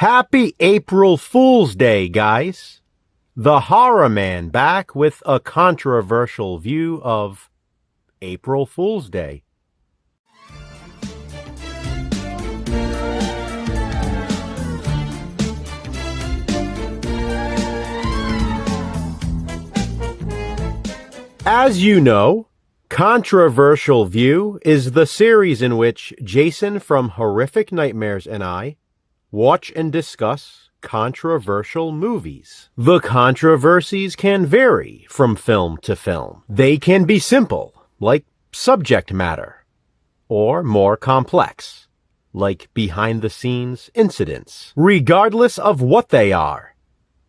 Happy April Fool's Day, guys! The Horror Man back with a controversial view of April Fool's Day. As you know, Controversial View is the series in which Jason from Horrific Nightmares and I watch and discuss controversial movies. The controversies can vary from film to film. They can be simple, like subject matter, or more complex, like behind-the-scenes incidents. Regardless of what they are,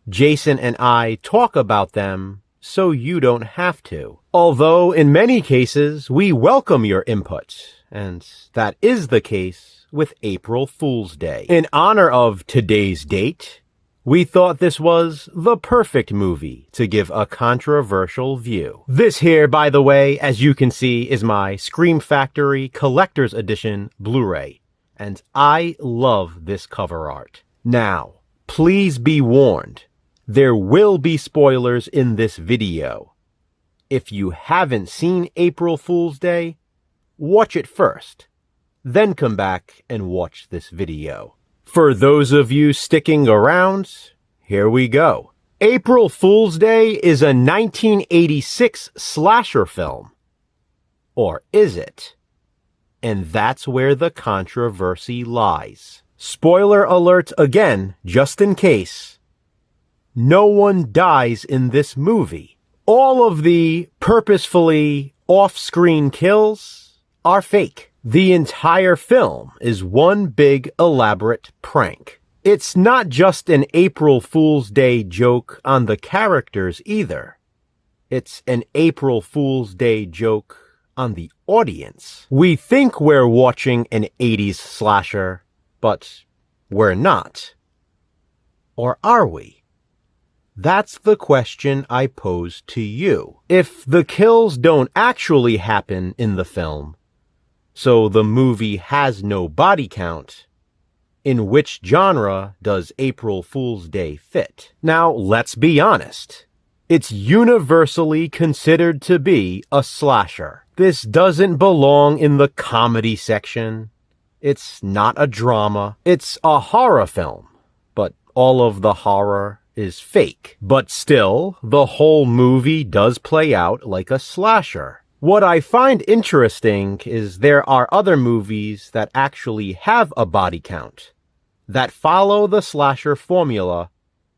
Jason and I talk about them so you don't have to. Although in many cases, we welcome your input, and that is the case with April Fool's Day. In honor of today's date, we thought this was the perfect movie to give a controversial view. This here, by the way, as you can see, is my Scream Factory Collector's Edition Blu-ray, and I love this cover art. Now, please be warned, there will be spoilers in this video. If you haven't seen April Fool's Day, watch it first, then come back and watch this video. For those of you sticking around, here we go. April Fool's Day is a 1986 slasher film. Or is it? And that's where the controversy lies. Spoiler alert again, just in case. No one dies in this movie. All of the purposefully off-screen kills are fake. The entire film is one big elaborate prank. It's not just an April Fool's Day joke on the characters either. It's an April Fool's Day joke on the audience. We think we're watching an 80s slasher, but we're not. Or are we? That's the question I pose to you. If the kills don't actually happen in the film, so the movie has no body count, in which genre does April Fool's Day fit? Now, let's be honest. It's universally considered to be a slasher. This doesn't belong in the comedy section. It's not a drama. It's a horror film, but all of the horror is fake. But still, the whole movie does play out like a slasher. What I find interesting is there are other movies that actually have a body count, that follow the slasher formula,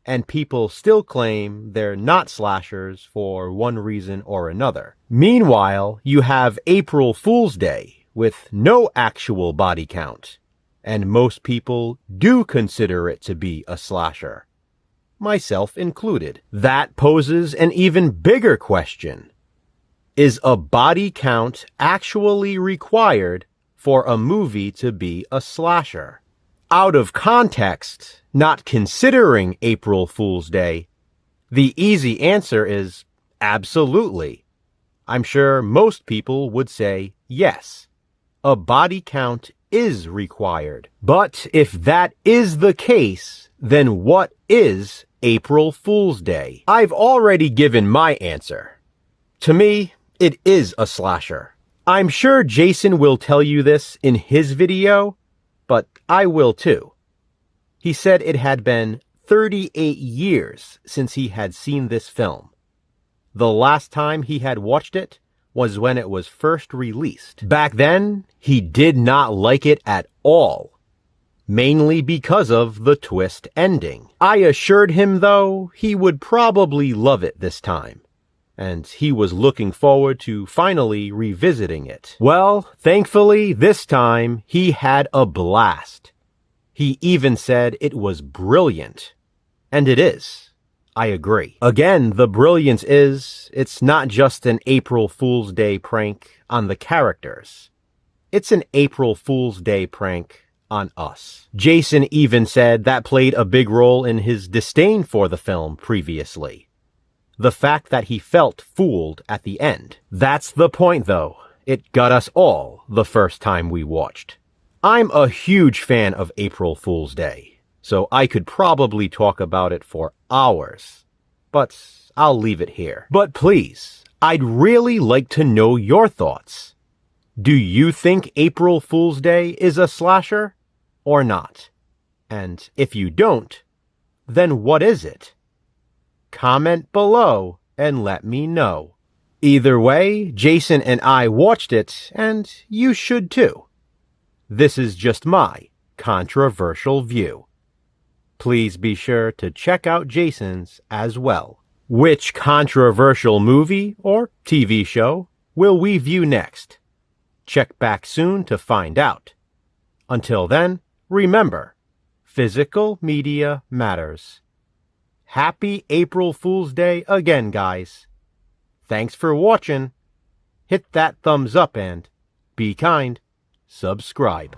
and people still claim they're not slashers for one reason or another. Meanwhile, you have April Fool's Day with no actual body count, and most people do consider it to be a slasher, myself included. That poses an even bigger question. Is a body count actually required for a movie to be a slasher? Out of context, not considering April Fool's Day, the easy answer is absolutely. I'm sure most people would say yes. A body count is required. But if that is the case, then what is April Fool's Day? I've already given my answer. To me, it is a slasher. I'm sure Jason will tell you this in his video, but I will too. He said it had been 38 years since he had seen this film. The last time he had watched it was when it was first released. Back then, he did not like it at all, mainly because of the twist ending. I assured him, though, he would probably love it this time, and he was looking forward to finally revisiting it. Well, thankfully, this time, he had a blast. He even said it was brilliant. And it is. I agree. Again, the brilliance is, it's not just an April Fool's Day prank on the characters. It's an April Fool's Day prank on us. Jason even said that played a big role in his disdain for the film previously. The fact that he felt fooled at the end. That's the point, though. It got us all the first time we watched. I'm a huge fan of April Fool's Day, so I could probably talk about it for hours. But I'll leave it here. But please, I'd really like to know your thoughts. Do you think April Fool's Day is a slasher or not? And if you don't, then what is it? Comment below and let me know. Either way, Jason and I watched it, and you should too. This is just my controversial view. Please be sure to check out Jason's as well. Which controversial movie or TV show will we view next? Check back soon to find out. Until then, remember, physical media matters. Happy April Fool's Day again, guys. Thanks for watching. Hit that thumbs up and, be kind, subscribe.